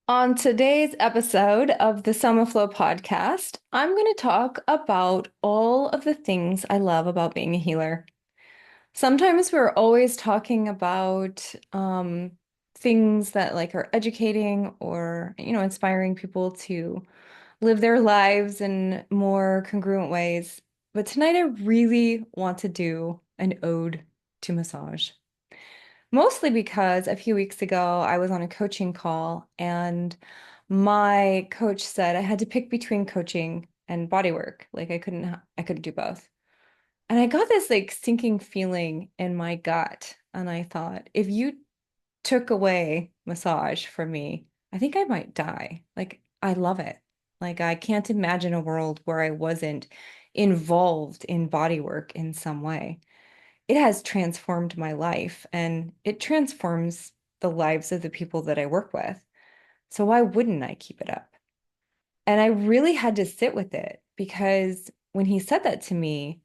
On today's episode of the Summer Flow podcast, I'm going to talk about all of the things I love about being a healer. Sometimes we're always talking about things that are educating or inspiring people to live their lives in more congruent ways. But tonight I really want to do an ode to massage. Mostly because a few weeks ago I was on a coaching call and my coach said I had to pick between coaching and body work. Like I couldn't do both. And I got this sinking feeling in my gut. And I thought, if you took away massage from me, I think I might die. Like I love it. Like I can't imagine a world where I wasn't involved in body work in some way. It has transformed my life and it transforms the lives of the people that I work with. So why wouldn't I keep it up? And I really had to sit with it because when he said that to me,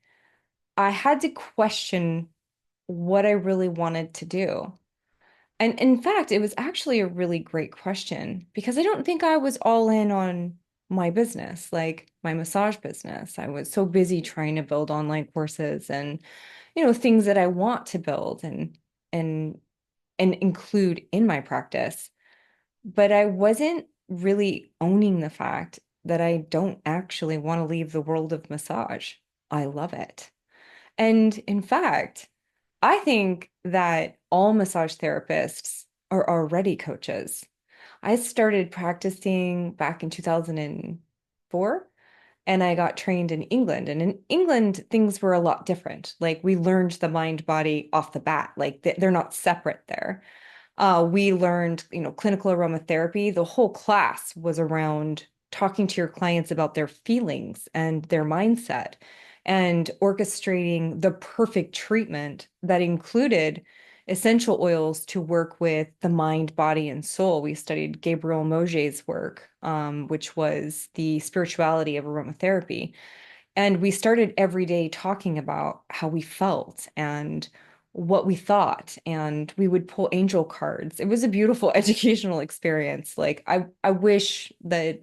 I had to question what I really wanted to do. And in fact, it was actually a really great question because I don't think I was all in on my business, like my massage business. I was so busy trying to build online courses and, things that I want to build and and include in my practice. But I wasn't really owning the fact that I don't actually want to leave the world of massage. I love it. And in fact, I think that all massage therapists are already coaches. I started practicing back in 2004 and I got trained in England. And in England, things were a lot different. Like we learned the mind body off the bat, like they're not separate there. We learned, clinical aromatherapy. The whole class was around talking to your clients about their feelings and their mindset and orchestrating the perfect treatment that included essential oils to work with the mind, body, and soul. We studied Gabriel Moget's work, which was the spirituality of aromatherapy. And we started every day talking about how we felt and what we thought. And we would pull angel cards. It was a beautiful educational experience. Like I wish that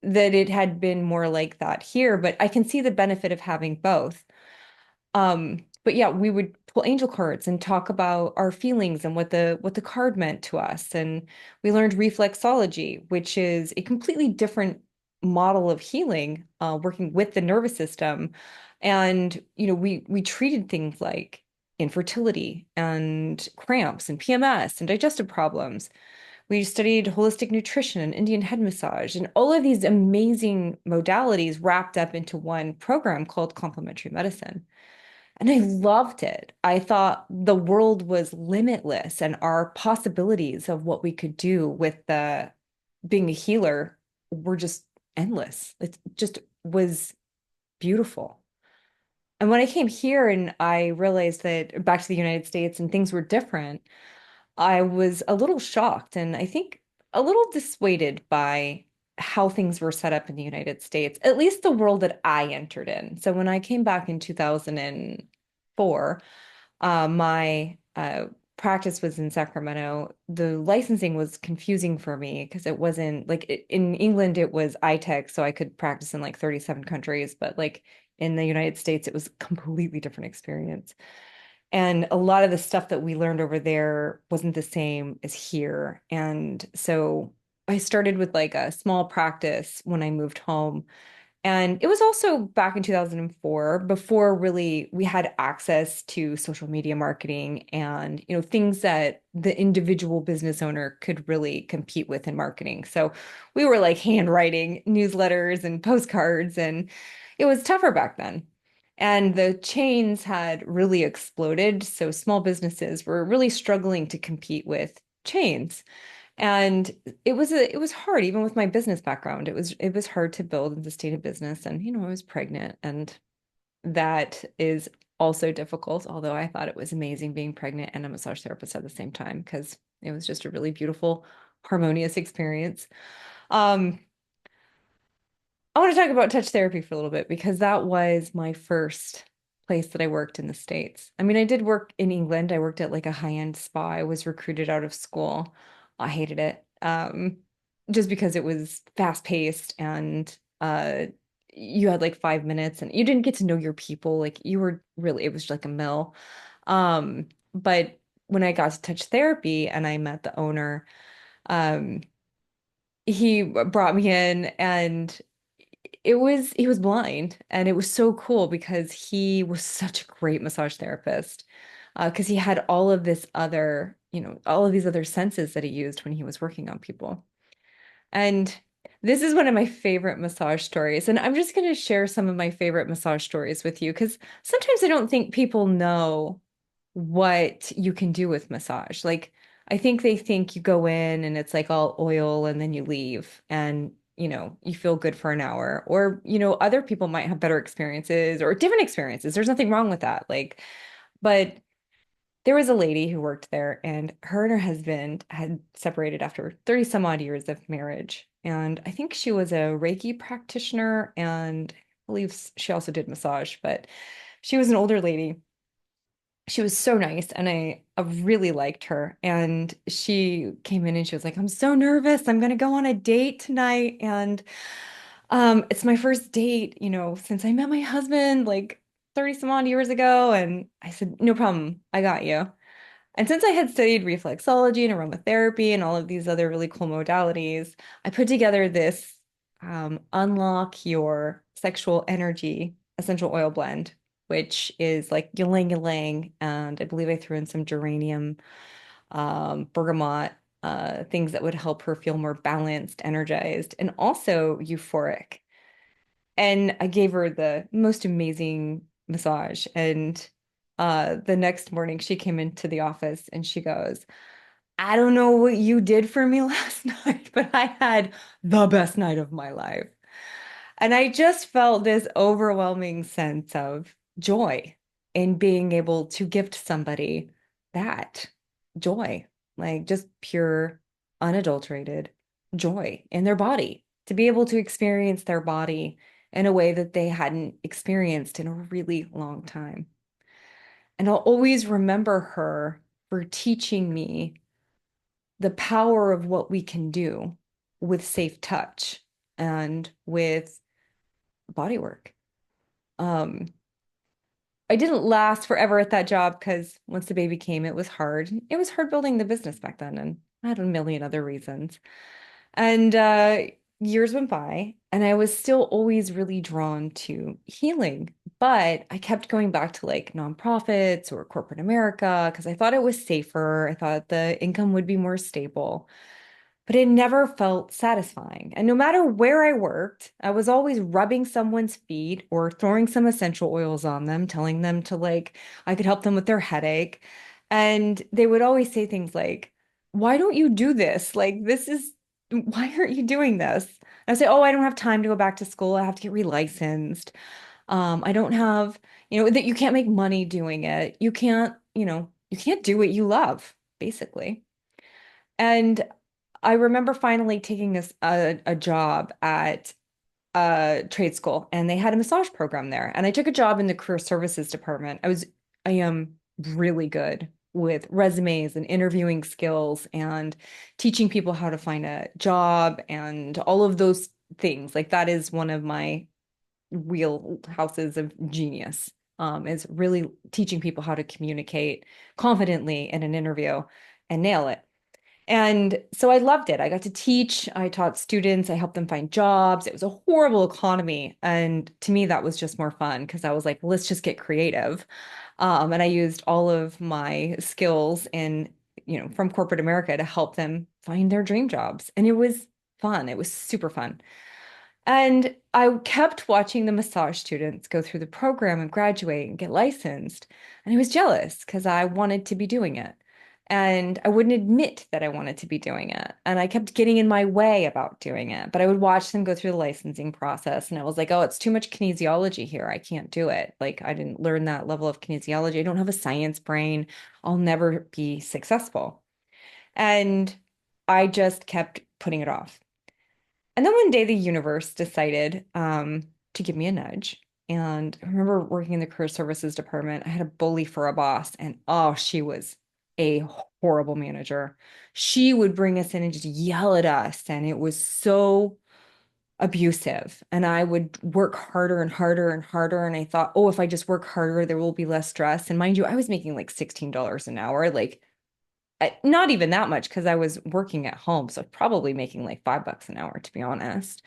it had been more like that here, but I can see the benefit of having both. But yeah, we would pull angel cards and talk about our feelings and what the card meant to us. And we learned reflexology, which is a completely different model of healing, working with the nervous system. And we treated things like infertility and cramps and PMS and digestive problems. We studied holistic nutrition and Indian head massage and all of these amazing modalities wrapped up into one program called complementary medicine. And I loved it. I thought the world was limitless and our possibilities of what we could do with the being a healer were just endless. It just was beautiful. And when I came here and I realized that back to the United States and things were different, I was a little shocked and I think a little dissuaded by how things were set up in the United States, at least the world that I entered in. So when I came back in 2004, my practice was in Sacramento. The licensing was confusing for me because it wasn't in England, it was iTech, so I could practice in like 37 countries, but like in the United States, it was a completely different experience. And a lot of the stuff that we learned over there wasn't the same as here. And so I started with like a small practice when I moved home. And it was also back in 2004, before really we had access to social media marketing and, things that the individual business owner could really compete with in marketing. So we were like handwriting newsletters and postcards, and it was tougher back then. And the chains had really exploded. So small businesses were really struggling to compete with chains. And it was hard, even with my business background. It was hard to build and sustain a business. And, I was pregnant, and that is also difficult, although I thought it was amazing being pregnant and a massage therapist at the same time because it was just a really beautiful, harmonious experience. Um, I want to talk about touch therapy for a little bit because that was my first place that I worked in the States. I mean, I did work in England. I worked at like a high-end spa. I was recruited out of school. I hated it. just because it was fast paced and you had like 5 minutes and you didn't get to know your people. Like you were really, it was like a mill. But when I got to touch therapy and I met the owner, um, he brought me in and he was blind and it was so cool because he was such a great massage therapist. Because he had all of this other, all of these other senses that he used when he was working on people. And this is one of my favorite massage stories. And I'm just going to share some of my favorite massage stories with you because sometimes I don't think people know what you can do with massage. Like, I think they think you go in and it's like all oil and then you leave and, you feel good for an hour. Or, other people might have better experiences or different experiences. There's nothing wrong with that. Like, but there was a lady who worked there, and her husband had separated after 30 some odd years of marriage. And I think she was a Reiki practitioner, and I believe she also did massage, but she was an older lady. She was so nice, and I really liked her. And she came in and she was like, I'm so nervous. I'm going to go on a date tonight. And it's my first date, since I met my husband like 30 some odd years ago. And I said, no problem. I got you. And since I had studied reflexology and aromatherapy and all of these other really cool modalities, I put together this unlock your sexual energy essential oil blend, which is like ylang ylang, and I believe I threw in some geranium, bergamot, things that would help her feel more balanced, energized, and also euphoric. And I gave her the most amazing massage. And the next morning, she came into the office and she goes, I don't know what you did for me last night, but I had the best night of my life. And I just felt this overwhelming sense of joy in being able to gift somebody that joy, like just pure, unadulterated joy in their body, to be able to experience their body in a way that they hadn't experienced in a really long time. And I'll always remember her for teaching me the power of what we can do with safe touch and with body work. Um, I didn't last forever at that job because once the baby came, it was hard. It was hard building the business back then, and I had a million other reasons. And years went by, and I was still always really drawn to healing. But I kept going back to like nonprofits or corporate America because I thought it was safer. I thought the income would be more stable, but it never felt satisfying. And no matter where I worked, I was always rubbing someone's feet or throwing some essential oils on them, telling them to like, I could help them with their headache. And they would always say things like, why don't you do this? Like, why aren't you doing this? And I say, oh, I don't have time to go back to school. I have to get relicensed. I don't have, that you can't make money doing it. You can't do what you love, basically. And I remember finally taking a job at a trade school, and they had a massage program there. And I took a job in the career services department. I am really good with resumes and interviewing skills and teaching people how to find a job and all of those things. Like that is one of my wheelhouses of genius, is really teaching people how to communicate confidently in an interview and nail it. And so I loved it. I got to teach, I taught students, I helped them find jobs. It was a horrible economy. And to me, that was just more fun because I was like, let's just get creative. And I used all of my skills from corporate America to help them find their dream jobs. And it was fun. It was super fun. And I kept watching the massage students go through the program and graduate and get licensed. And I was jealous because I wanted to be doing it. And I wouldn't admit that I wanted to be doing it. And I kept getting in my way about doing it. But I would watch them go through the licensing process. And I was like, oh, it's too much kinesiology here. I can't do it. Like, I didn't learn that level of kinesiology. I don't have a science brain. I'll never be successful. And I just kept putting it off. And then one day the universe decided to give me a nudge. And I remember working in the career services department. I had a bully for a boss, and oh, she was a horrible manager. She would bring us in and just yell at us, and it was so abusive. And I would work harder and harder and harder. And I thought, oh, if I just work harder, there will be less stress. And mind you, I was making like $16 an hour, like not even that much because I was working at home. So probably making like $5 an hour, to be honest.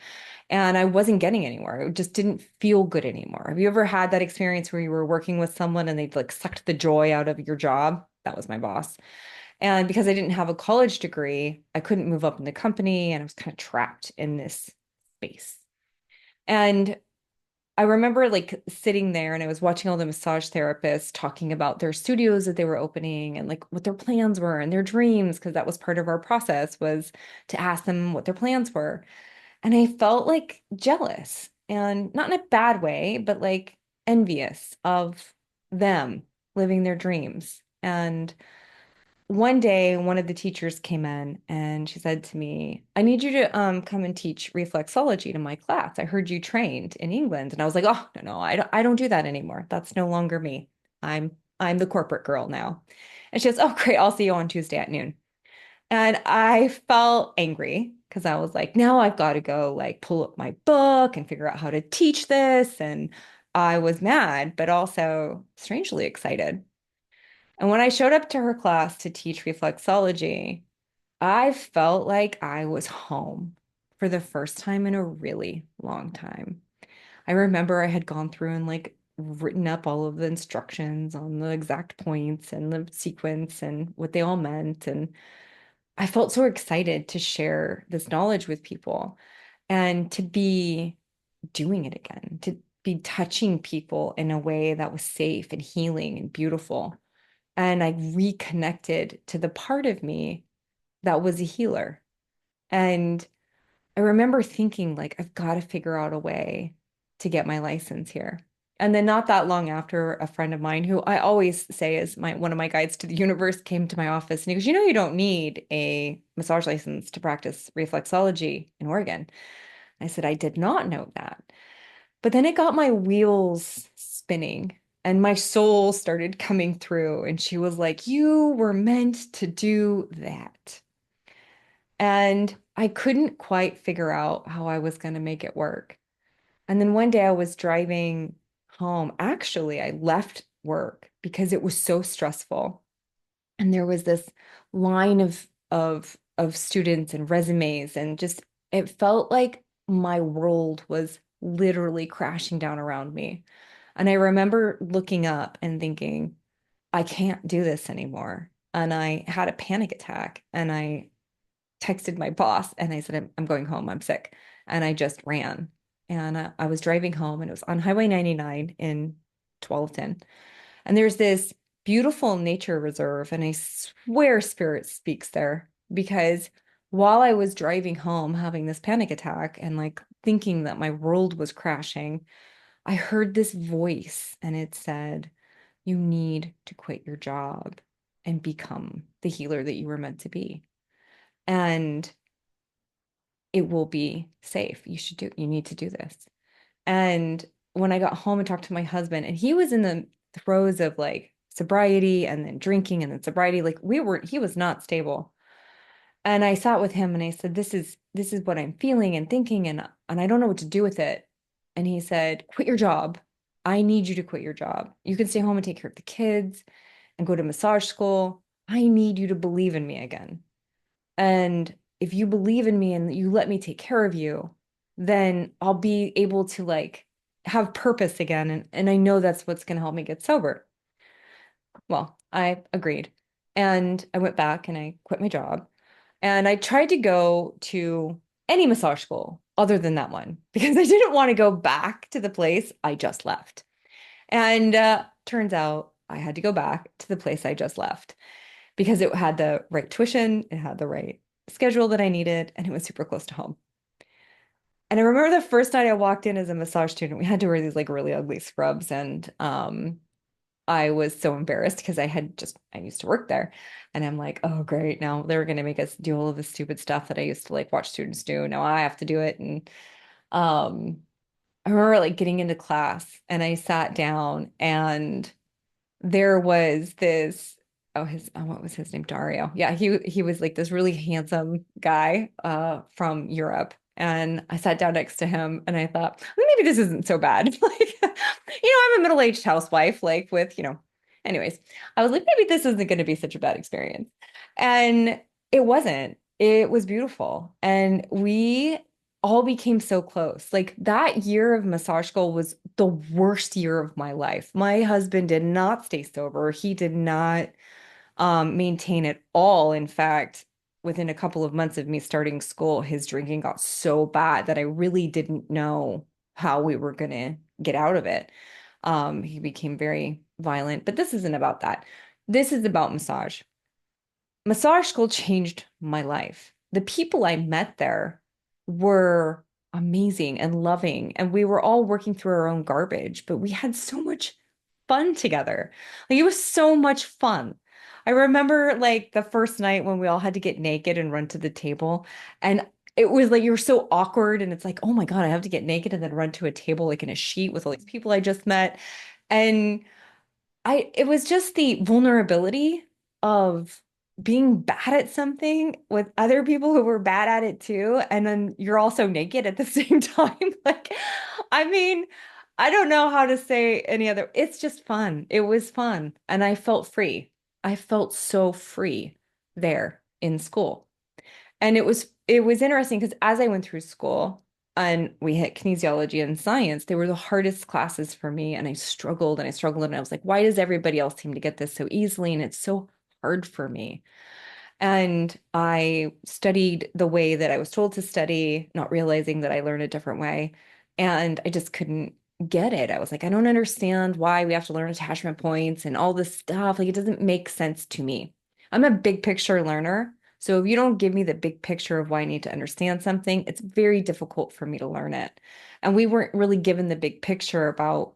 And I wasn't getting anywhere. It just didn't feel good anymore. Have you ever had that experience where you were working with someone and they'd like sucked the joy out of your job? That was my boss. And because I didn't have a college degree, I couldn't move up in the company and I was kind of trapped in this space. And I remember like sitting there and I was watching all the massage therapists talking about their studios that they were opening and like what their plans were and their dreams, because that was part of our process was to ask them what their plans were. And I felt like jealous and not in a bad way, but like envious of them living their dreams. And one day, one of the teachers came in and she said to me, I need you to come and teach reflexology to my class. I heard you trained in England. And I was like, oh, no, I don't do that anymore. That's no longer me. I'm the corporate girl now. And she goes, oh, great. I'll see you on Tuesday at noon. And I felt angry because I was like, now I've got to go like pull up my book and figure out how to teach this. And I was mad, but also strangely excited. And when I showed up to her class to teach reflexology, I felt like I was home for the first time in a really long time. I remember I had gone through and like written up all of the instructions on the exact points and the sequence and what they all meant. And I felt so excited to share this knowledge with people and to be doing it again, to be touching people in a way that was safe and healing and beautiful. And I reconnected to the part of me that was a healer. And I remember thinking, like, I've got to figure out a way to get my license here. And then not that long after, a friend of mine, who I always say is my one of my guides to the universe, came to my office and he goes, you know, you don't need a massage license to practice reflexology in Oregon. I said, I did not know that. But then it got my wheels spinning and my soul started coming through. And she was like, you were meant to do that. And I couldn't quite figure out how I was going to make it work. And then one day I was driving home. Actually, I left work because it was so stressful. And there was this line of students and resumes and just it felt like my world was literally crashing down around me. And I remember looking up and thinking, I can't do this anymore. And I had a panic attack and I texted my boss and I said, I'm going home. I'm sick. And I just ran. And I was driving home and it was on Highway 99 in 1210. And there's this beautiful nature reserve. And I swear spirit speaks there because while I was driving home having this panic attack and like thinking that my world was crashing, I heard this voice and it said, you need to quit your job and become the healer that you were meant to be. And it will be safe. You need to do this. And when I got home and talked to my husband, and he was in the throes of like sobriety and then drinking and then sobriety, like he was not stable. And I sat with him and I said, this is what I'm feeling and thinking, and I don't know what to do with it. And he said, quit your job. I need you to quit your job. You can stay home and take care of the kids and go to massage school. I need you to believe in me again. And if you believe in me and you let me take care of you, then I'll be able to like have purpose again. And I know that's what's going to help me get sober. Well, I agreed. And I went back and I quit my job. And I tried to go to any massage school other than that one because I didn't want to go back to the place I just left. And turns out I had to go back to the place I just left because it had the right tuition, it had the right schedule that I needed, and it was super close to home. And I remember the first night I walked in as a massage student, we had to wear these like really ugly scrubs, and I was so embarrassed because I used to work there, and I'm like, oh great, now they're gonna make us do all of this stupid stuff that I used to like watch students do. Now I have to do it, and um, I remember like getting into class, and I sat down, and there was this what was his name? Dario. Yeah, he was like this really handsome guy from Europe. And I sat down next to him and I thought, "Well, maybe this isn't so bad." Like, I'm a middle-aged housewife, like with, anyways, I was like, maybe this isn't going to be such a bad experience. And it wasn't. It was beautiful. And we all became so close. Like that year of massage school was the worst year of my life. My husband did not stay sober. He did not maintain it all. In fact, within a couple of months of me starting school, his drinking got so bad that I really didn't know how we were going to get out of it. He became very violent, but this isn't about that. This is about massage. Massage school changed my life. The people I met there were amazing and loving, and we were all working through our own garbage, but we had so much fun together. Like it was so much fun. I remember like the first night when we all had to get naked and run to the table, and it was like you were so awkward, and it's like, oh my God, I have to get naked and then run to a table like in a sheet with all these people I just met. And it was just the vulnerability of being bad at something with other people who were bad at it too. And then you're also naked at the same time. Like, I mean, I don't know how to say any other. It's just fun. It was fun. And I felt free. I felt so free there in school. And it was interesting because as I went through school and we hit kinesiology and science, they were the hardest classes for me. And I struggled and I struggled. And I was like, why does everybody else seem to get this so easily? And it's so hard for me. And I studied the way that I was told to study, not realizing that I learned a different way. And I just couldn't get it. I was like, I don't understand why we have to learn attachment points and all this stuff. Like, it doesn't make sense to me. I'm a big picture learner. So if you don't give me the big picture of why I need to understand something, it's very difficult for me to learn it. And we weren't really given the big picture about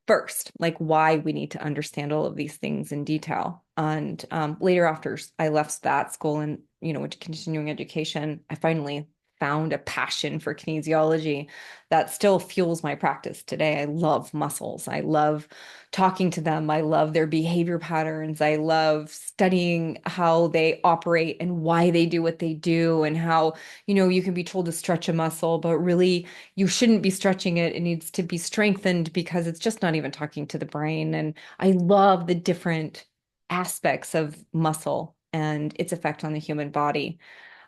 first, like why we need to understand all of these things in detail. And later, after I left that school and went to continuing education, I finally found a passion for kinesiology that still fuels my practice today. I love muscles. I love talking to them. I love their behavior patterns. I love studying how they operate and why they do what they do, and how, you can be told to stretch a muscle, but really you shouldn't be stretching it. It needs to be strengthened because it's just not even talking to the brain. And I love the different aspects of muscle and its effect on the human body.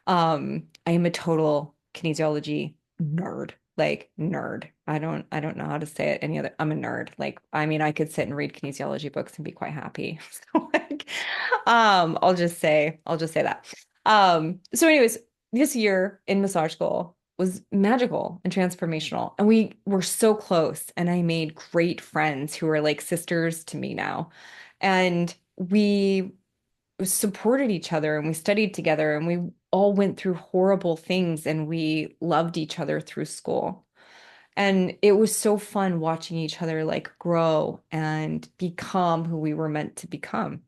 I am a total kinesiology nerd, like nerd. I don't know how to say it any other. I'm a nerd. Like, I mean, I could sit and read kinesiology books and be quite happy. So like, I'll just say that. So anyways, this year in massage school was magical and transformational. And we were so close, and I made great friends who are like sisters to me now. And we supported each other and we studied together and we all went through horrible things and we loved each other through school. And it was so fun watching each other like grow and become who we were meant to become.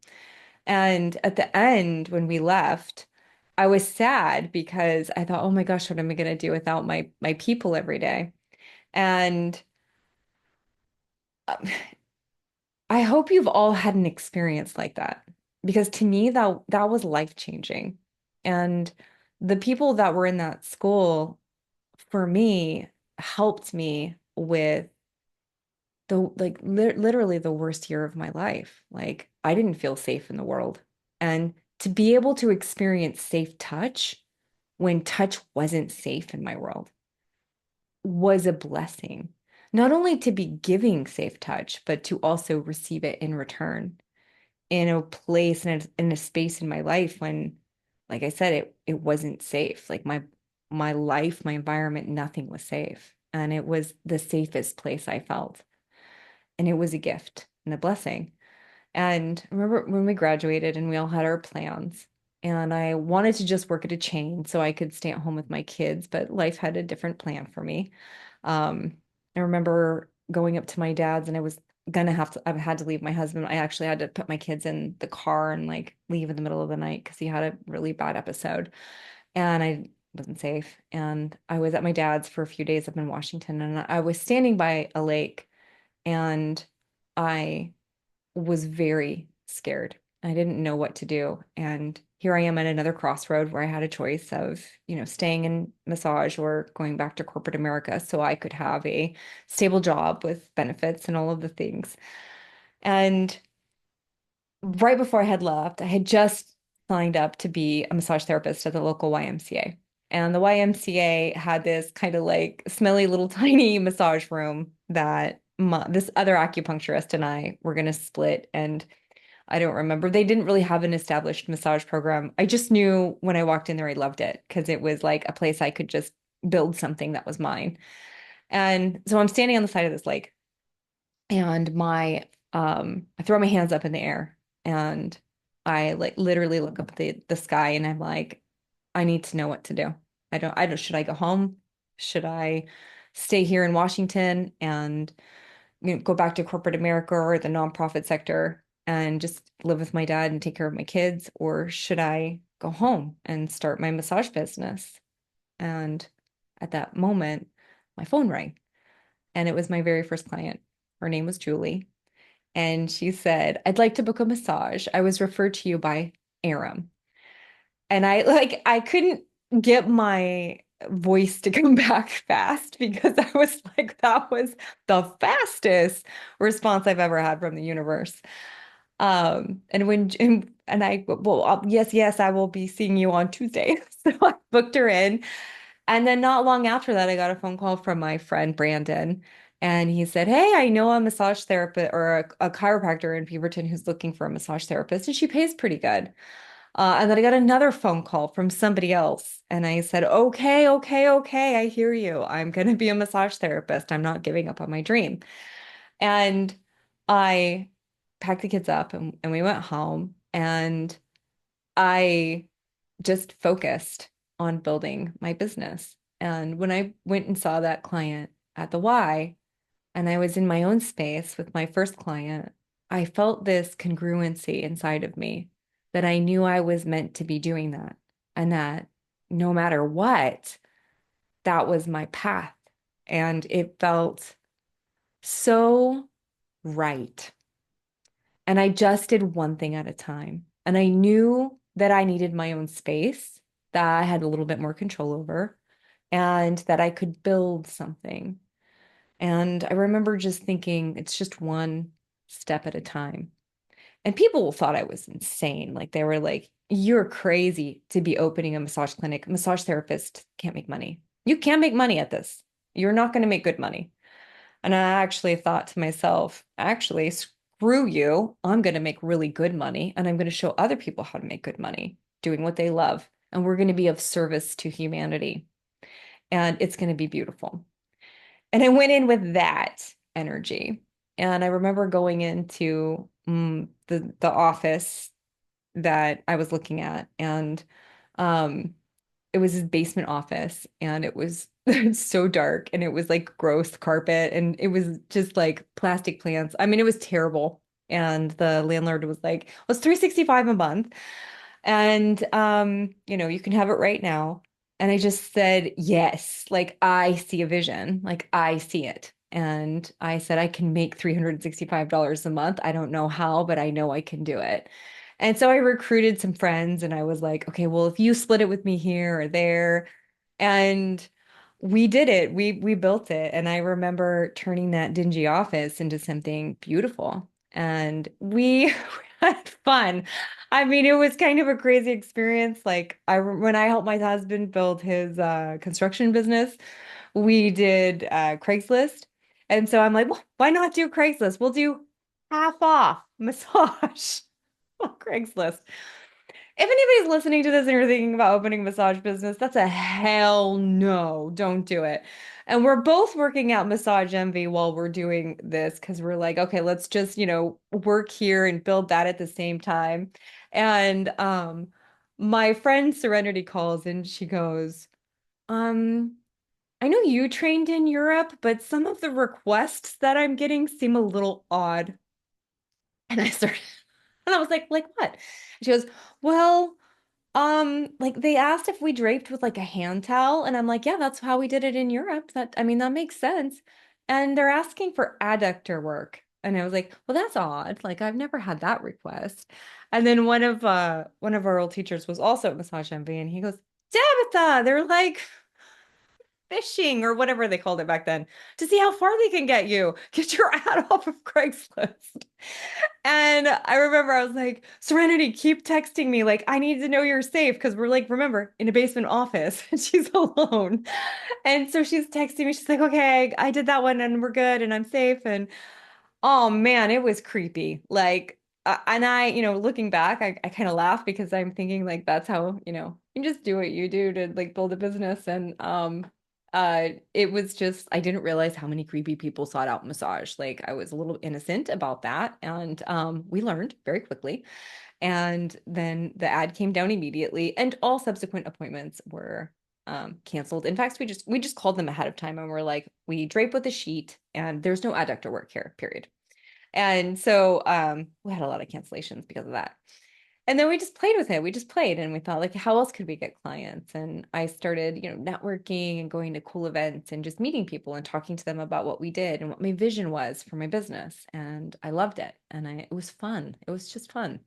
And at the end, when we left, I was sad because I thought, oh my gosh, what am I going to do without my people every day? And um, I hope you've all had an experience like that, because to me that was life-changing. And the people that were in that school for me helped me with the like literally the worst year of my life. Like I didn't feel safe in the world. And to be able to experience safe touch when touch wasn't safe in my world was a blessing. Not only to be giving safe touch, but to also receive it in return in a place and in a space in my life when, like I said, it wasn't safe. Like my life, my environment, nothing was safe. And it was the safest place I felt. And it was a gift and a blessing. And I remember when we graduated and we all had our plans. And I wanted to just work at a chain so I could stay at home with my kids, but life had a different plan for me. I remember going up to my dad's and I had to leave my husband. I actually had to put my kids in the car and like leave in the middle of the night because he had a really bad episode and I wasn't safe. And I was at my dad's for a few days up in Washington and I was standing by a lake and I was very scared. I didn't know what to do. And here I am at another crossroad where I had a choice of, staying in massage or going back to corporate America so I could have a stable job with benefits and all of the things. And right before I had left, I had just signed up to be a massage therapist at the local YMCA. And the YMCA had this kind of like smelly little tiny massage room that this other acupuncturist and I were going to split. And I don't remember. They didn't really have an established massage program. I just knew when I walked in there, I loved it because it was like a place I could just build something that was mine. And so I'm standing on the side of this lake and I throw my hands up in the air and I like literally look up at the sky and I'm like, I need to know what to do. Should I go home? Should I stay here in Washington and go back to corporate America or the nonprofit sector and just live with my dad and take care of my kids? Or should I go home and start my massage business? And at that moment, my phone rang and it was my very first client. Her name was Julie. And she said, I'd like to book a massage. I was referred to you by Aram. And I couldn't get my voice to come back fast because I was like, that was the fastest response I've ever had from the universe. And I, well, yes, yes, I will be seeing you on Tuesday. So I booked her in. And then not long after that, I got a phone call from my friend Brandon. And he said, Hey, I know a massage therapist or a chiropractor in Beaverton who's looking for a massage therapist, and she pays pretty good. And then I got another phone call from somebody else. And I said, Okay, okay, okay, I hear you. I'm going to be a massage therapist. I'm not giving up on my dream. And I packed the kids up and we went home. And I just focused on building my business. And when I went and saw that client at the Y, and I was in my own space with my first client, I felt this congruency inside of me that I knew I was meant to be doing that. And that no matter what, that was my path. And it felt so right. And I just did one thing at a time. And I knew that I needed my own space that I had a little bit more control over and that I could build something. And I remember just thinking, it's just one step at a time. And people thought I was insane. Like they were like, you're crazy to be opening a massage clinic. Massage therapists can't make money. You can't make money at this. You're not going to make good money. And I actually thought to myself, actually, screw you. I'm going to make really good money and I'm going to show other people how to make good money doing what they love. And we're going to be of service to humanity. And it's going to be beautiful. And I went in with that energy. And I remember going into the office that I was looking at, and um, it was his basement office, and it was so dark, and it was like gross carpet, and it was just like plastic plants. I mean, it was terrible. And the landlord was like, well, it's 365 a month. And you can have it right now. And I just said, yes, like I see a vision, like I see it. And I said, I can make $365 a month. I don't know how, but I know I can do it. And so I recruited some friends and I was like, okay, well, if you split it with me here or there, and we did it. We built it. And I remember turning that dingy office into something beautiful. And we had fun. I mean, it was kind of a crazy experience. Like when I helped my husband build his construction business, we did Craigslist. And so I'm like, well, why not do Craigslist? We'll do half off massage on Craigslist. If anybody's listening to this and you're thinking about opening a massage business, that's a hell no. Don't do it. And we're both working out massage envy while we're doing this because we're like, okay, let's just, work here and build that at the same time. And my friend Serenity calls and she goes, um, I know you trained in Europe, but some of the requests that I'm getting seem a little odd. And and I was like what? She goes, well, like they asked if we draped with like a hand towel, and I'm like, yeah, that's how we did it in Europe. I mean, that makes sense. And they're asking for adductor work. And I was like, well, that's odd. Like I've never had that request. And then one of our old teachers was also a massage envy, and he goes, Tabitha, they're like fishing or whatever they called it back then to see how far they can get you. Get your ad off of Craigslist. And I remember I was like, Serenity, keep texting me. Like, I need to know you're safe because we're like, remember, in a basement office and she's alone. And so she's texting me. She's like, okay, I did that one and we're good and I'm safe. And oh man, it was creepy. Like, and looking back, I kind of laugh because I'm thinking like that's how, you just do what you do to like build a business. And it was just I didn't realize how many creepy people sought out massage. Like I was a little innocent about that, and we learned very quickly. And then the ad came down immediately, and all subsequent appointments were canceled. In fact, we just called them ahead of time and we're like, we drape with a sheet, and there's no adductor work here, period. And so we had a lot of cancellations because of that. And then we just played with it. We just played and we thought, like, how else could we get clients? And I started, networking and going to cool events and just meeting people and talking to them about what we did and what my vision was for my business. And I loved it. And it was fun. It was just fun.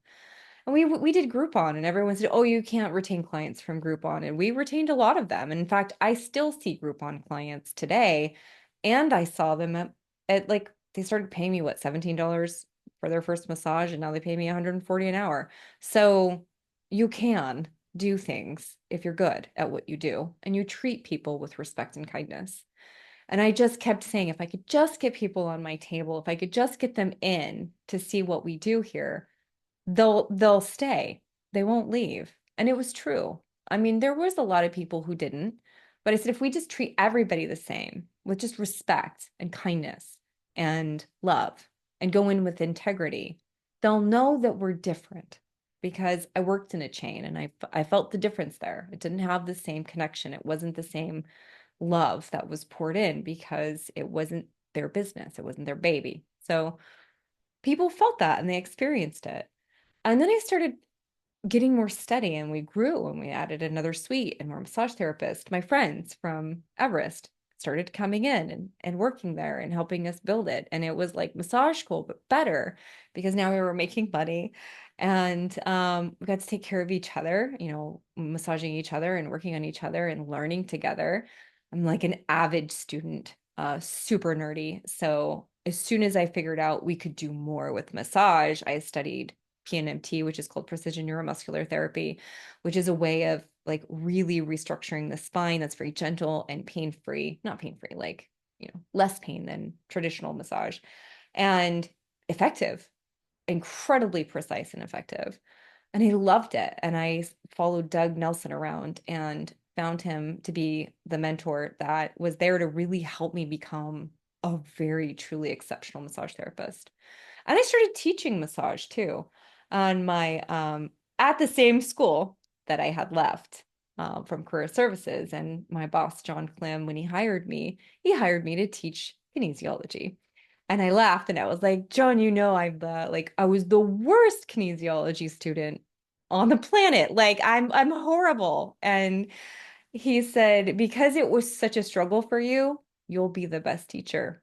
And we did Groupon, and everyone said, "Oh, you can't retain clients from Groupon." And we retained a lot of them. And in fact, I still see Groupon clients today, and I saw them at like they started paying me what, $17 for their first massage, and now they pay me 140 an hour. So you can do things if you're good at what you do, and you treat people with respect and kindness. And I just kept saying, if I could just get people on my table, if I could just get them in to see what we do here, they'll stay. They won't leave. And it was true. I mean, there was a lot of people who didn't, but I said if we just treat everybody the same with just respect and kindness and love and go in with integrity, they'll know that we're different because I worked in a chain and I felt the difference there. It didn't have the same connection. It wasn't the same love that was poured in because it wasn't their business. It wasn't their baby. So people felt that and they experienced it. And then I started getting more steady and we grew and we added another suite and more massage therapists. My friends from Everest started coming in and working there and helping us build it. And it was like massage school, but better because now we were making money and we got to take care of each other, massaging each other and working on each other and learning together. I'm like an avid student, super nerdy. So as soon as I figured out we could do more with massage, I studied PNMT, which is called precision neuromuscular therapy, which is a way of like really restructuring the spine that's very gentle and pain-free, not pain-free, like, less pain than traditional massage and effective, incredibly precise and effective. And I loved it. And I followed Doug Nelson around and found him to be the mentor that was there to really help me become a very truly exceptional massage therapist. And I started teaching massage too on my at the same school that I had left from career services. And my boss, John Klim, when he hired me to teach kinesiology. And I laughed and I was like, John, I was the worst kinesiology student on the planet. Like I'm horrible. And he said, because it was such a struggle for you, you'll be the best teacher.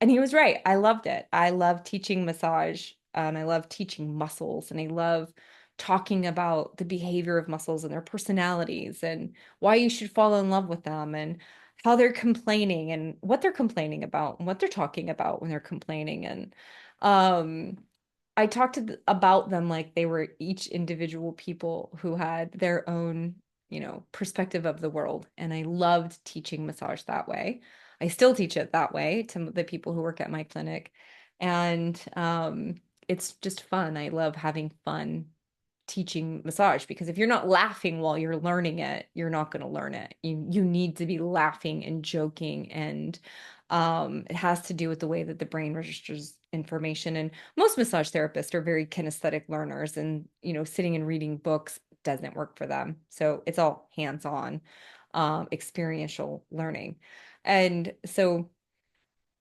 And he was right. I loved it. I love teaching massage and I love teaching muscles and I love talking about the behavior of muscles and their personalities and why you should fall in love with them and how they're complaining and what they're complaining about and what they're talking about when they're complaining. And um, I talked about them like they were each individual people who had their own, perspective of the world. And I loved teaching massage that way. I still teach it that way to the people who work at my clinic. And it's just fun. I love having fun teaching massage because if you're not laughing while you're learning it, you're not going to learn it. You need to be laughing and joking and it has to do with the way that the brain registers information. And most massage therapists are very kinesthetic learners and, sitting and reading books doesn't work for them. So it's all hands-on, experiential learning. And so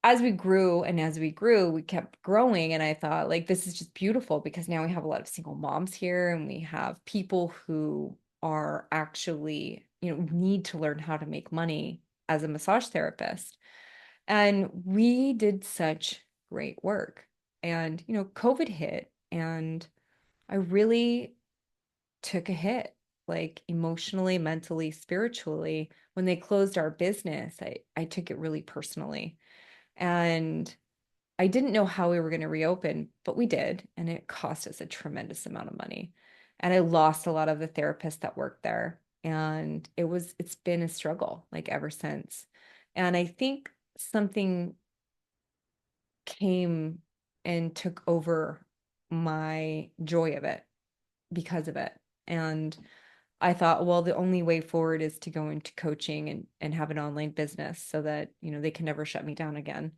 as we grew, we kept growing. And I thought, like, this is just beautiful because now we have a lot of single moms here and we have people who are actually, need to learn how to make money as a massage therapist. And we did such great work. And, COVID hit and I really took a hit, like emotionally, mentally, spiritually. When they closed our business, I took it really personally. And I didn't know how we were going to reopen, but we did. And it cost us a tremendous amount of money. And I lost a lot of the therapists that worked there. And it's been a struggle like ever since. And I think something came and took over my joy of it because of it. And I thought, well, the only way forward is to go into coaching and have an online business so that, they can never shut me down again.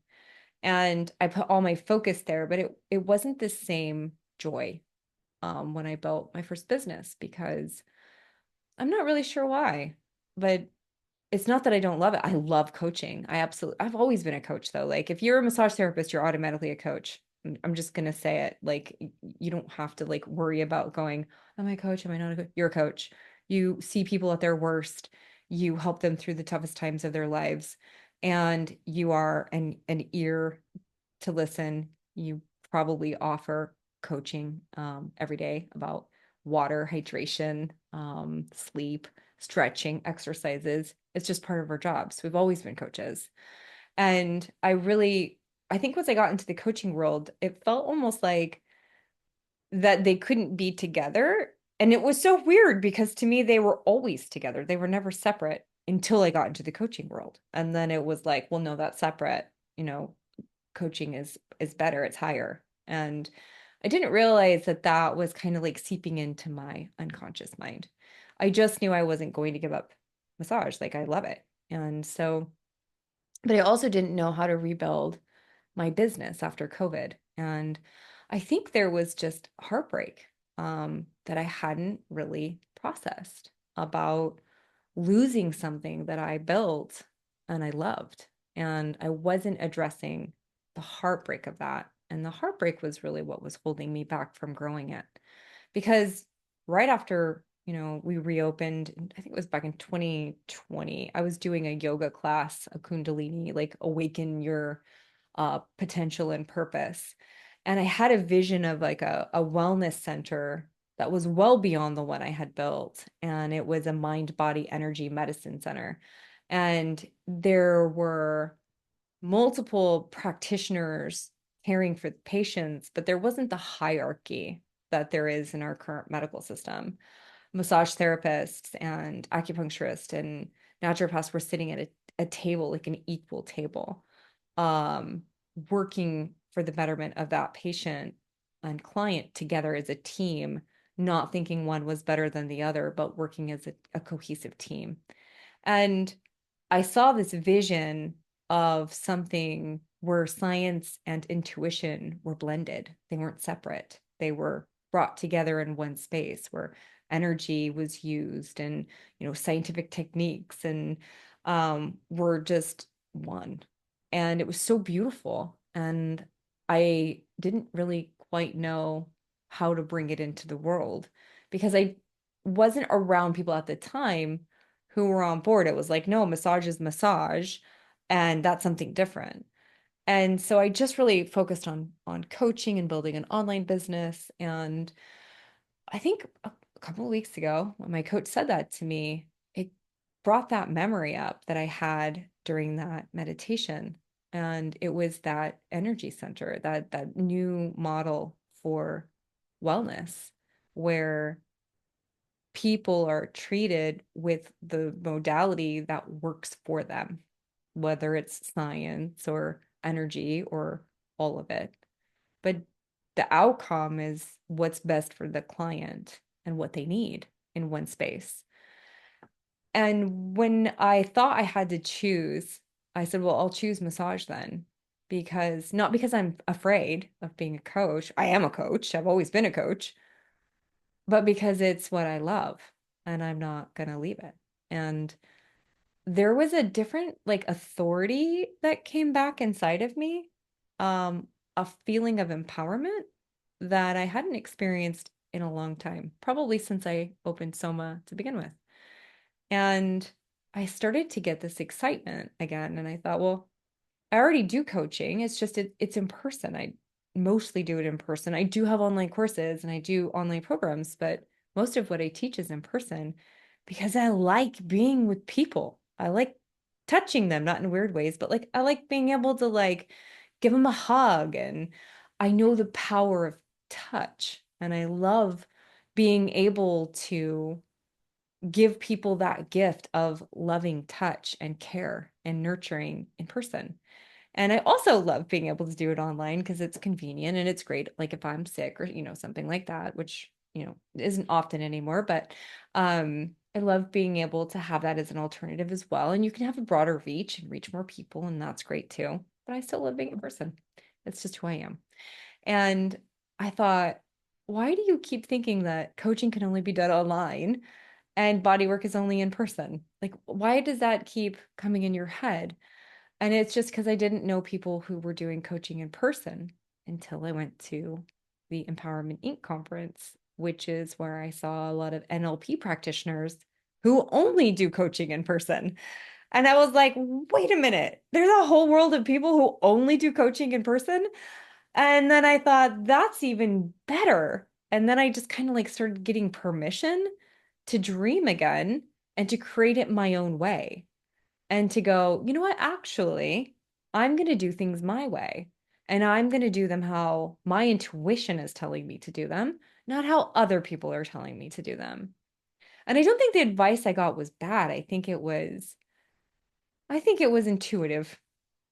And I put all my focus there, but it wasn't the same joy when I built my first business because I'm not really sure why, but it's not that I don't love it. I love coaching. I've always been a coach though. Like if you're a massage therapist, you're automatically a coach. I'm just gonna say it. Like you don't have to like worry about going, am I a coach? Am I not a coach? You're a coach. You see people at their worst. You help them through the toughest times of their lives. And you are an ear to listen. You probably offer coaching every day about water, hydration, sleep, stretching, exercises. It's just part of our jobs. We've always been coaches. And I think once I got into the coaching world, it felt almost like that they couldn't be together. And it was so weird because to me, they were always together. They were never separate until I got into the coaching world. And then it was like, well, no, that's separate. You know, coaching is better, it's higher. And I didn't realize that that was kind of like seeping into my unconscious mind. I just knew I wasn't going to give up massage. Like I love it. And so, but I also didn't know how to rebuild my business after COVID. And I think there was just heartbreak that I hadn't really processed about losing something that I built and I loved. And I wasn't addressing the heartbreak of that. And the heartbreak was really what was holding me back from growing it. Because right after, we reopened, I think it was back in 2020, I was doing a yoga class, a Kundalini, like awaken your potential and purpose. And I had a vision of like a wellness center that was well beyond the one I had built. And it was a mind body energy medicine center. And there were multiple practitioners caring for the patients, but there wasn't the hierarchy that there is in our current medical system. Massage therapists and acupuncturists and naturopaths were sitting at a table, like an equal table, um, working for the betterment of that patient and client together as a team, not thinking one was better than the other, but working as a cohesive team. And I saw this vision of something where science and intuition were blended. They weren't separate. They were brought together in one space where energy was used and, scientific techniques and were just one. And it was so beautiful. And I didn't really quite know how to bring it into the world because I wasn't around people at the time who were on board. It was like, no, massage is massage, and that's something different. And so I just really focused on coaching and building an online business. And I think a couple of weeks ago, when my coach said that to me, it brought that memory up that I had during that meditation. And it was that energy center, that new model for wellness, where people are treated with the modality that works for them, whether it's science or energy or all of it. But the outcome is what's best for the client and what they need in one space. And when I thought I had to choose, I said, well, I'll choose massage then. Because not because I'm afraid of being a coach. I am a coach. I've always been a coach, but because it's what I love and I'm not gonna leave it. And there was a different like authority that came back inside of me, a feeling of empowerment that I hadn't experienced in a long time, probably since I opened Soma to begin with. And I started to get this excitement again, and I thought, well, I already do coaching. It's just it's in person. mostly do it in person. I do have online courses and I do online programs, but most of what I teach is in person because I like being with people. I like touching them, not in weird ways, but like I like being able to like give them a hug, and I know the power of touch, and I love being able to give people that gift of loving touch and care and nurturing in person. And I also love being able to do it online because it's convenient and it's great. Like if I'm sick or, something like that, which, isn't often anymore, but I love being able to have that as an alternative as well. And you can have a broader reach and reach more people, and that's great too. But I still love being in person. It's just who I am. And I thought, why do you keep thinking that coaching can only be done online and body work is only in person? Like, why does that keep coming in your head? And it's just because I didn't know people who were doing coaching in person until I went to the Empowerment Inc. conference, which is where I saw a lot of NLP practitioners who only do coaching in person. And I was like, wait a minute, there's a whole world of people who only do coaching in person. And then I thought, that's even better. And then I just kind of like started getting permission to dream again and to create it my own way and to go, you know what, actually, I'm going to do things my way. And I'm going to do them how my intuition is telling me to do them, not how other people are telling me to do them. And I don't think the advice I got was bad. I think it was intuitive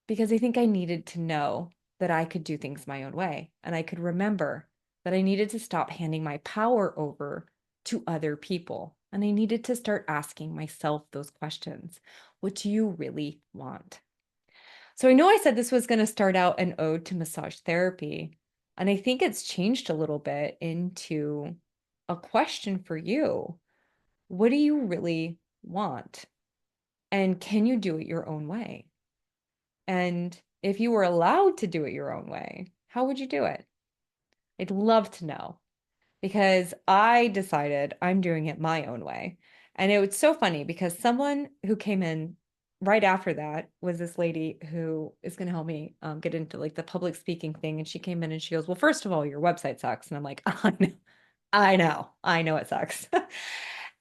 because I think I needed to know that I could do things my own way. And I could remember that I needed to stop handing my power over to other people. And I needed to start asking myself those questions. What do you really want? So I know I said this was going to start out an ode to massage therapy. And I think it's changed a little bit into a question for you. What do you really want? And can you do it your own way? And if you were allowed to do it your own way, how would you do it? I'd love to know because I decided I'm doing it my own way. And it was so funny because someone who came in right after that was this lady who is going to help me get into like the public speaking thing. And she came in and she goes, well, first of all, your website sucks. And I'm like, I know it sucks.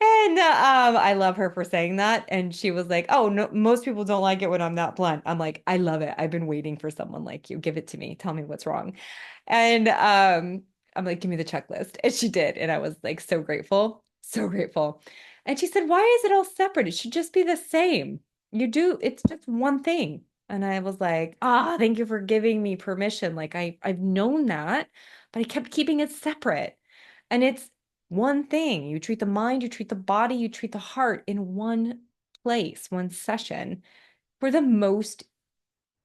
And I love her for saying that. And she was like, oh, no, most people don't like it when I'm that blunt. I'm like, I love it. I've been waiting for someone like you. Give it to me. Tell me what's wrong. And I'm like, give me the checklist. And she did. And I was like, so grateful, so grateful. And she said, why is it all separate? It should just be the same. It's just one thing. And I was like, thank you for giving me permission. Like I've known that, but I kept keeping it separate. And it's one thing. You treat the mind, you treat the body, you treat the heart in one place, one session for the most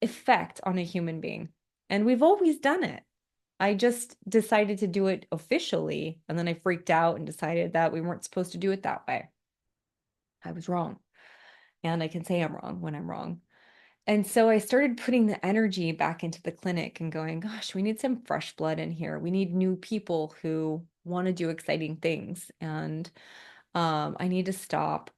effect on a human being. And we've always done it. I just decided to do it officially, and then I freaked out and decided that we weren't supposed to do it that way. I was wrong. And I can say I'm wrong when I'm wrong. And so I started putting the energy back into the clinic and going, gosh, we need some fresh blood in here. We need new people who want to do exciting things. And I need to stop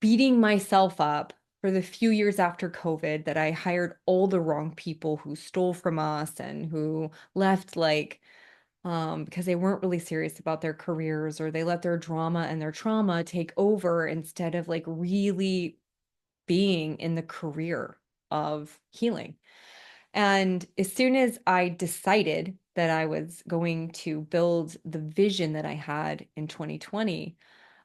beating myself up for the few years after COVID that I hired all the wrong people who stole from us and who left because they weren't really serious about their careers, or they let their drama and their trauma take over instead of like really being in the career of healing. And as soon as I decided that I was going to build the vision that I had in 2020,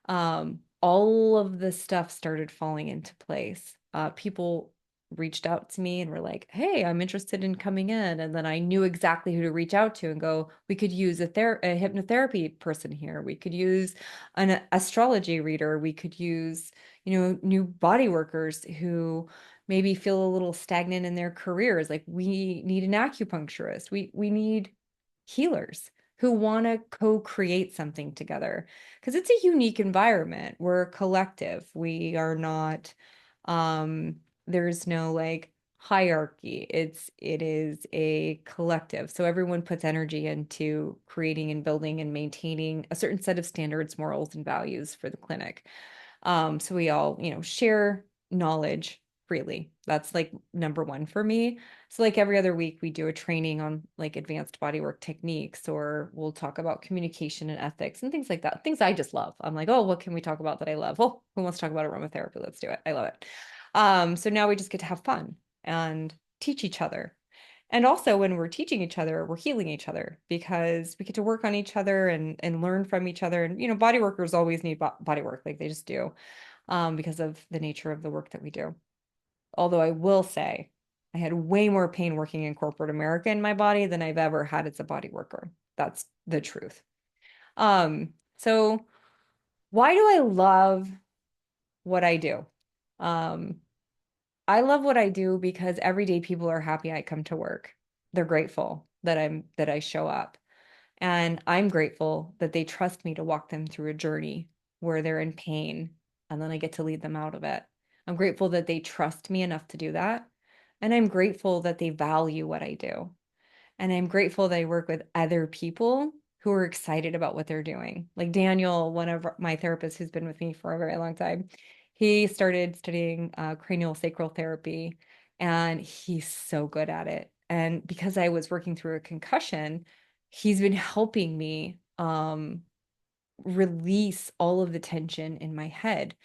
all of the stuff started falling into place. People reached out to me and were like, "Hey, I'm interested in coming in." And then I knew exactly who to reach out to and go, "We could use a hypnotherapy person here. We could use an astrology reader. We could use, new body workers who maybe feel a little stagnant in their careers. Like we need an acupuncturist. We need healers who want to co-create something together because it's a unique environment. We're a collective. We are not, there's no like hierarchy. It is a collective. So everyone puts energy into creating and building and maintaining a certain set of standards, morals, and values for the clinic. So we all, share knowledge freely. That's like number one for me. So like every other week we do a training on like advanced bodywork techniques, or we'll talk about communication and ethics and things like that. Things I just love. I'm like, oh, what can we talk about that I love? Oh, who wants to talk about aromatherapy? Let's do it. I love it. So now we just get to have fun and teach each other. And also when we're teaching each other, we're healing each other because we get to work on each other and learn from each other. And body workers always need body work, like they just do, because of the nature of the work that we do. Although I will say, I had way more pain working in corporate America in my body than I've ever had as a body worker. That's the truth. So why do I love what I do? Um, I love what I do because every day people are happy I come to work. They're grateful that I show up. And I'm grateful that they trust me to walk them through a journey where they're in pain and then I get to lead them out of it. I'm grateful that they trust me enough to do that. And I'm grateful that they value what I do. And I'm grateful that I work with other people who are excited about what they're doing. Like Daniel, one of my therapists who's been with me for a very long time, he started studying cranial sacral therapy and he's so good at it. And because I was working through a concussion, he's been helping me release all of the tension in my head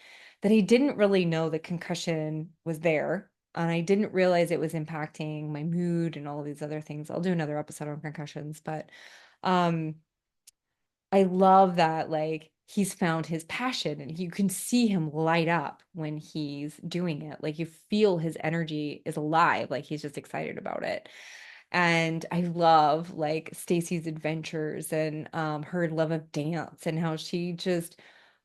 that I didn't really know the concussion was there. And I didn't realize it was impacting my mood and all of these other things. I'll do another episode on concussions, but um, I love that like he's found his passion and you can see him light up when he's doing it. Like you feel his energy is alive, like he's just excited about it. And I love like Stacy's adventures and her love of dance and how she just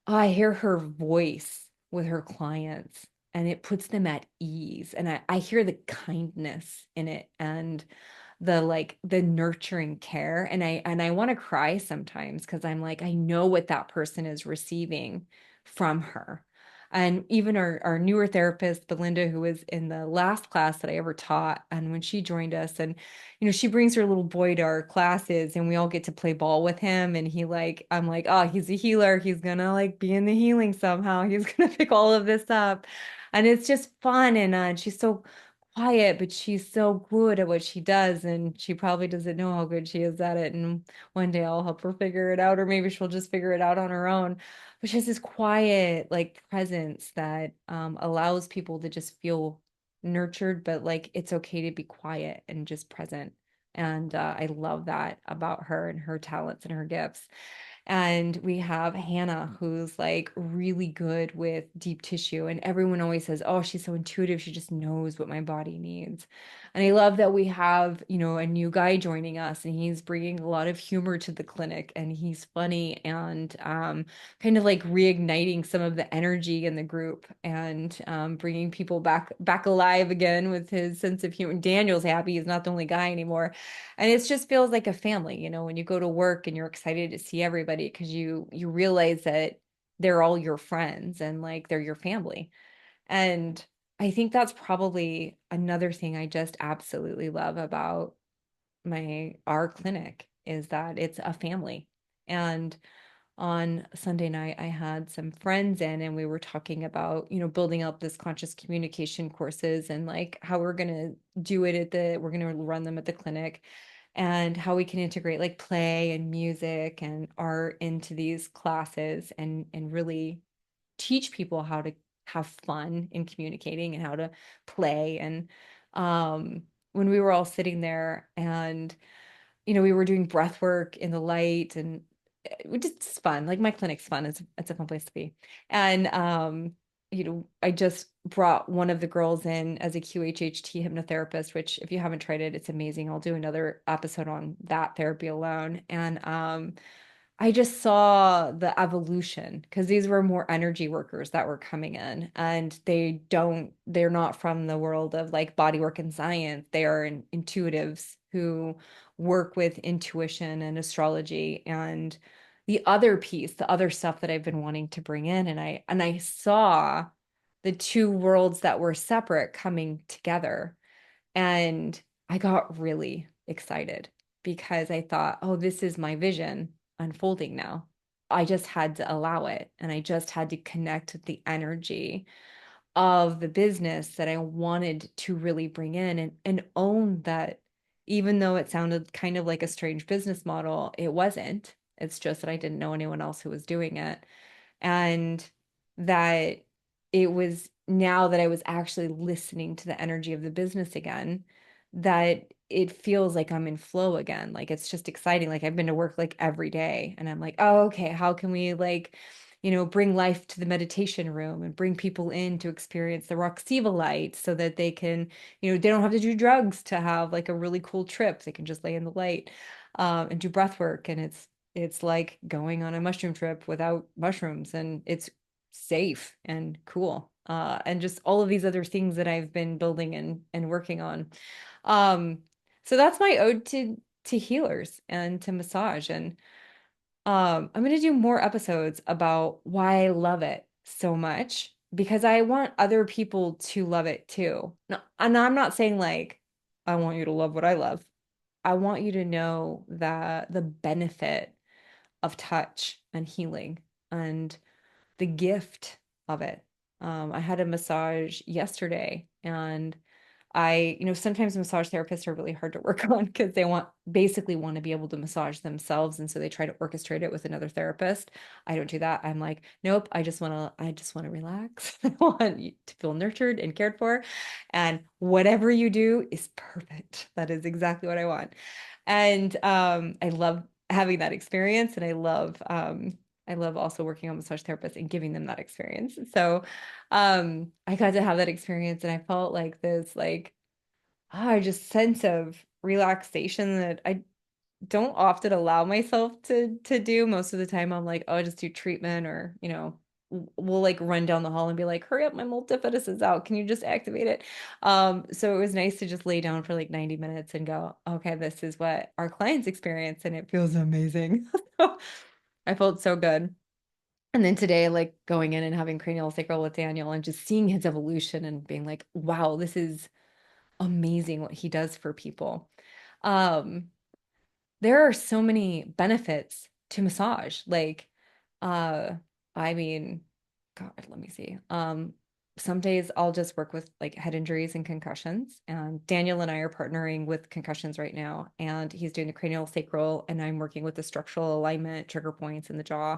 I hear her voice with her clients and it puts them at ease. And I hear the kindness in it and the like the nurturing care. And I want to cry sometimes because I'm like, I know what that person is receiving from her. And even our newer therapist, Belinda, who was in the last class that I ever taught, and when she joined us, and she brings her little boy to our classes, and we all get to play ball with him. And I'm like, oh, he's a healer. He's gonna like be in the healing somehow. He's gonna pick all of this up, and it's just fun. And she's so quiet, but she's so good at what she does, and she probably doesn't know how good she is at it. And one day I'll help her figure it out, or maybe she'll just figure it out on her own. But she has this quiet, like presence that allows people to just feel nurtured, but like it's okay to be quiet and just present. And I love that about her and her talents and her gifts. And we have Hannah, who's like really good with deep tissue. And everyone always says, oh, she's so intuitive. She just knows what my body needs. And I love that we have, a new guy joining us and he's bringing a lot of humor to the clinic and he's funny and kind of like reigniting some of the energy in the group and bringing people back alive again with his sense of humor. Daniel's happy. He's not the only guy anymore. And it just feels like a family, when you go to work and you're excited to see everybody because you realize that they're all your friends and like they're your family. And I think that's probably another thing I just absolutely love about our clinic is that it's a family. And on Sunday night, I had some friends in and we were talking about, building up this conscious communication courses and like how we're going to do it we're going to run them at the clinic and how we can integrate like play and music and art into these classes and really teach people how to have fun in communicating and how to play. And when we were all sitting there and we were doing breath work in the light and it's fun. Like my clinic's fun. It's a fun place to be. And I just brought one of the girls in as a QHHT hypnotherapist, which if you haven't tried it, it's amazing. I'll do another episode on that therapy alone. And I just saw the evolution because these were more energy workers that were coming in and they're not from the world of like body work and science. They are intuitives who work with intuition and astrology and the other piece, the other stuff that I've been wanting to bring in. And I saw the two worlds that were separate coming together. And I got really excited because I thought, oh, this is my vision unfolding now. I just had to allow it and I just had to connect with the energy of the business that I wanted to really bring in and own that, even though it sounded kind of like a strange business model, it wasn't. It's just that I didn't know anyone else who was doing it. And that it was now that I was actually listening to the energy of the business again, that it feels like I'm in flow again. Like it's just exciting. Like I've been to work like every day and I'm like, oh, okay, how can we like, bring life to the meditation room and bring people in to experience the Roxiva light so that they can, they don't have to do drugs to have like a really cool trip. They can just lay in the light and do breath work. And it's like going on a mushroom trip without mushrooms, and it's safe and cool. And just all of these other things that I've been building and working on. Um, so that's my ode to healers and to massage. And I'm gonna do more episodes about why I love it so much because I want other people to love it too. No, and I'm not saying like I want you to love what I love. I want you to know that the benefit of touch and healing and the gift of it. I had a massage yesterday and sometimes massage therapists are really hard to work on because they basically want to be able to massage themselves. And so they try to orchestrate it with another therapist. I don't do that. I'm like, nope, I just want to relax. I want you to feel nurtured and cared for. And whatever you do is perfect. That is exactly what I want. And I love having that experience. And I love also working on massage therapists and giving them that experience. So I got to have that experience and I felt like this like just sense of relaxation that I don't often allow myself to do. Most of the time I'm like, oh, I just do treatment or, we'll like run down the hall and be like, hurry up, my multifidus is out. Can you just activate it? So it was nice to just lay down for like 90 minutes and go, okay, this is what our clients experience and it feels amazing. So I felt so good. And then today, like going in and having cranial sacral with Daniel and just seeing his evolution and being like, wow, this is amazing what he does for people. Um, there are so many benefits to massage. Like, uh, I mean, God, let me see. Some days I'll just work with like head injuries and concussions. And Daniel and I are partnering with concussions right now, and he's doing the cranial sacral, and I'm working with the structural alignment, trigger points in the jaw,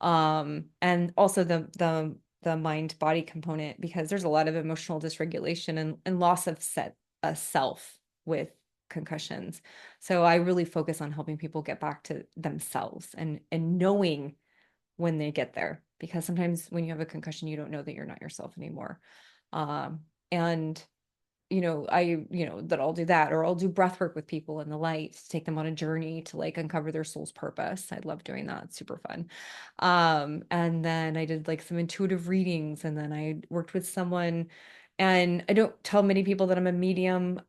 and also the mind body component because there's a lot of emotional dysregulation and loss of set a self with concussions. So I really focus on helping people get back to themselves and knowing when they get there because sometimes when you have a concussion you don't know that you're not yourself anymore. And that I'll do that, or I'll do breath work with people in the light to take them on a journey to like uncover their soul's purpose. I love doing that. It's super fun. And then I did like some intuitive readings, and then I worked with someone, and I don't tell many people that I'm a medium,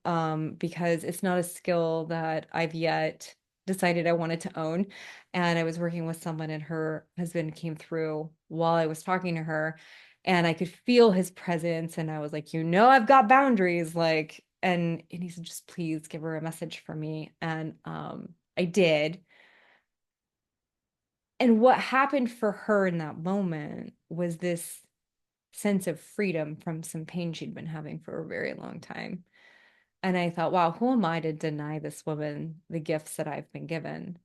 because it's not a skill that I've yet decided I wanted to own. And I was working with someone, and her husband came through while I was talking to her and I could feel his presence. And I was like, I've got boundaries. Like, and he said, just please give her a message for me. And I did. And what happened for her in that moment was this sense of freedom from some pain she'd been having for a very long time. And I thought, wow, who am I to deny this woman the gifts that I've been given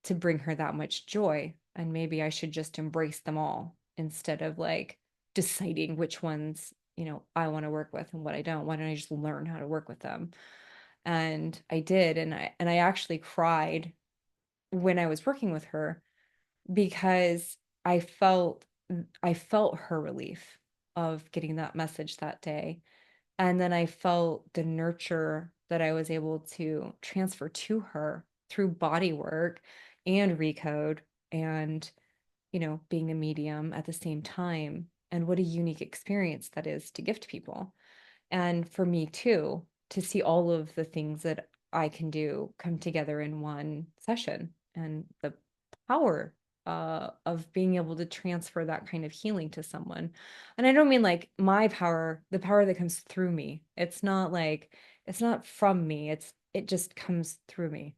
to bring her that much joy? And maybe I should just embrace them all instead of like deciding which ones, I want to work with and what I don't. Why don't I just learn how to work with them? And I did, and I actually cried when I was working with her because I felt I felt her relief of getting that message that day. And then I felt the nurture that I was able to transfer to her through body work and recode and, being a medium at the same time. And what a unique experience that is to gift people. And for me too, to see all of the things that I can do come together in one session and the power of being able to transfer that kind of healing to someone. And I don't mean like my power, the power that comes through me. It's not from me. It just comes through me.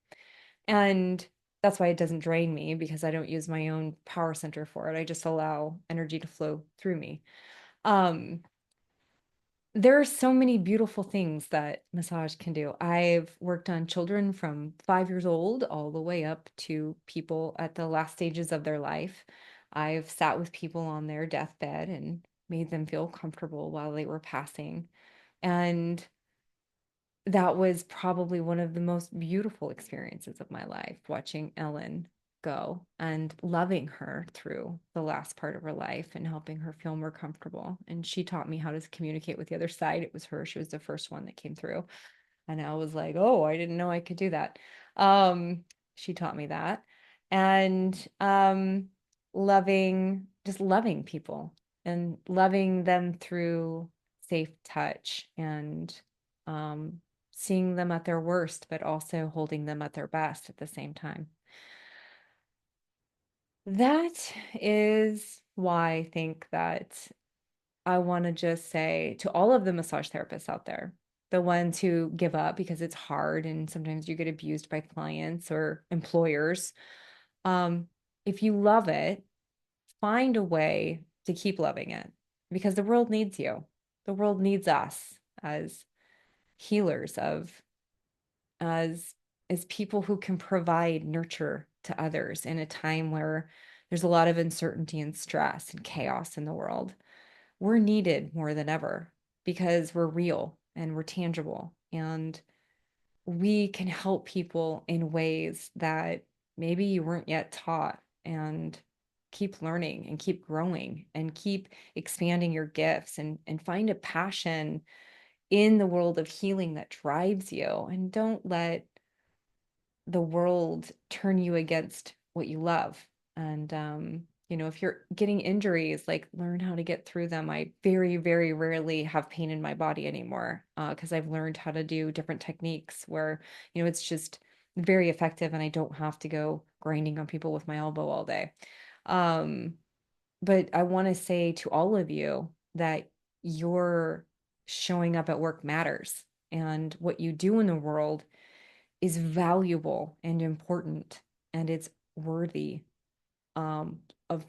And that's why it doesn't drain me because I don't use my own power center for it. I just allow energy to flow through me. Um, There are so many beautiful things that massage can do. I've worked on children from 5 years old all the way up to people at the last stages of their life. I've sat with people on their deathbed and made them feel comfortable while they were passing. And that was probably one of the most beautiful experiences of my life, watching Ellen go and loving her through the last part of her life and helping her feel more comfortable. And she taught me how to communicate with the other side. It was her, she was the first one that came through. And I was like, oh, I didn't know I could do that. Um, she taught me that. And just loving people and loving them through safe touch and um, seeing them at their worst, but also holding them at their best at the same time. That is why I think that I want to just say to all of the massage therapists out there, the ones who give up because it's hard and sometimes you get abused by clients or employers. Um, if you love it, find a way to keep loving it because the world needs you. The world needs us as healers of as as people who can provide nurture to others in a time where there's a lot of uncertainty and stress and chaos in the world. We're needed more than ever because we're real and we're tangible and we can help people in ways that maybe you weren't yet taught and keep learning and keep growing and keep expanding your gifts and find a passion in the world of healing that drives you and don't let the world turn you against what you love. And if you're getting injuries, like learn how to get through them. I very, very rarely have pain in my body anymore because I've learned how to do different techniques where, it's just very effective and I don't have to go grinding on people with my elbow all day. Um, but I want to say to all of you that your showing up at work matters and what you do in the world is valuable and important and it's worthy um, of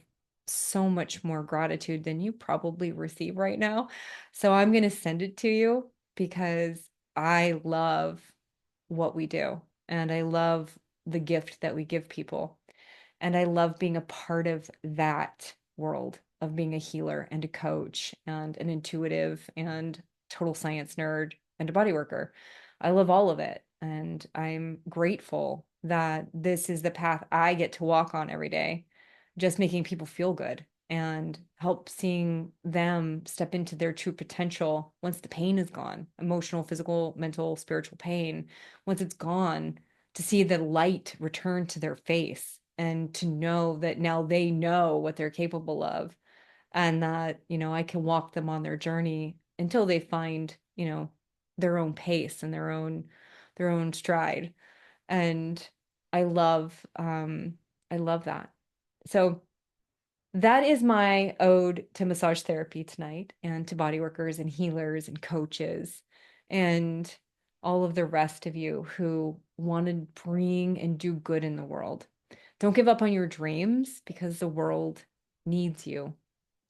so much more gratitude than you probably receive right now. So I'm going to send it to you because I love what we do and I love the gift that we give people. And I love being a part of that world of being a healer and a coach and an intuitive and total science nerd and a body worker. I love all of it. And I'm grateful that this is the path I get to walk on every day, just making people feel good and help seeing them step into their true potential once the pain is gone, emotional, physical, mental, spiritual pain. Once it's gone, to see the light return to their face and to know that now they know what they're capable of and that, I can walk them on their journey until they find, their own pace and their own stride. And I love I love that. So that is my ode to massage therapy tonight and to body workers and healers and coaches and all of the rest of you who want to bring and do good in the world. Don't give up on your dreams because the world needs you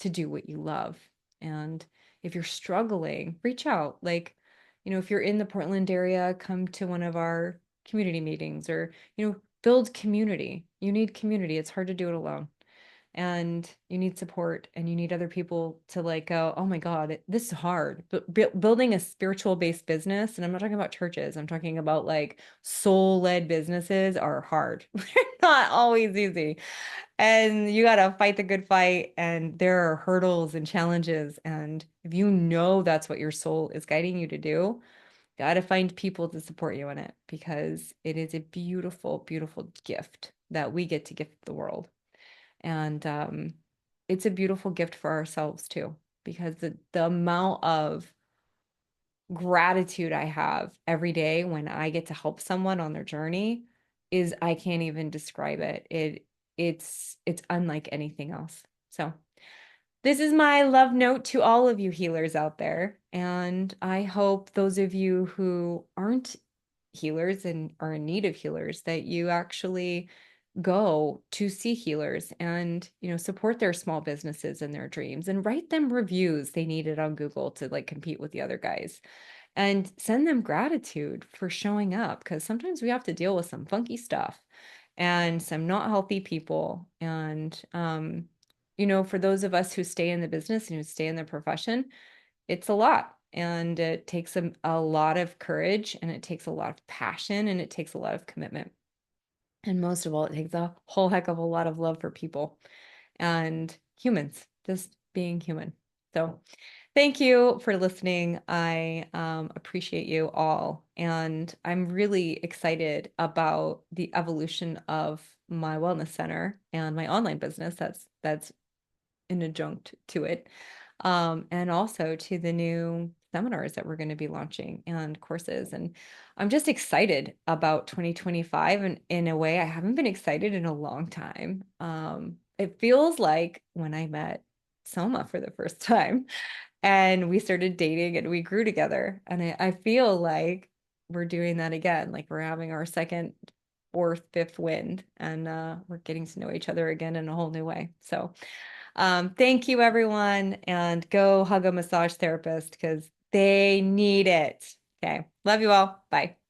to do what you love. And if you're struggling, reach out. Like, if you're in the Portland area, come to one of our community meetings or, build community. You need community. It's hard to do it alone and you need support and you need other people to like go, oh my God, this is hard. But building a spiritual based business, and I'm not talking about churches, I'm talking about like soul led businesses are hard. They're not always easy. And you got to fight the good fight. And there are hurdles and challenges. And if you know that's what your soul is guiding you to do, you got to find people to support you in it because it is a beautiful, beautiful gift that we get to gift the world. And it's a beautiful gift for ourselves too, because the amount of gratitude I have every day when I get to help someone on their journey is I can't even describe it. It's unlike anything else. So this is my love note to all of you healers out there. And I hope those of you who aren't healers and are in need of healers that you actually go to see healers and, support their small businesses and their dreams and write them reviews. They need it on Google to like compete with the other guys and send them gratitude for showing up because sometimes we have to deal with some funky stuff and some not healthy people. And, for those of us who stay in the business and who stay in the profession, it's a lot. And it takes a lot of courage and it takes a lot of passion and it takes a lot of commitment. And most of all, it takes a whole heck of a lot of love for people and humans, just being human. So, thank you for listening. I appreciate you all. And I'm really excited about the evolution of my wellness center and my online business that's an adjunct to it. And also to the new seminars that we're going to be launching and courses. And I'm just excited about 2025. And in a way, I haven't been excited in a long time. It feels like when I met Soma for the first time and we started dating and we grew together. And I feel like we're doing that again. Like we're having our second, fourth, fifth wind and we're getting to know each other again in a whole new way. So, thank you, everyone, and go hug a massage therapist because they need it. Okay. Love you all. Bye.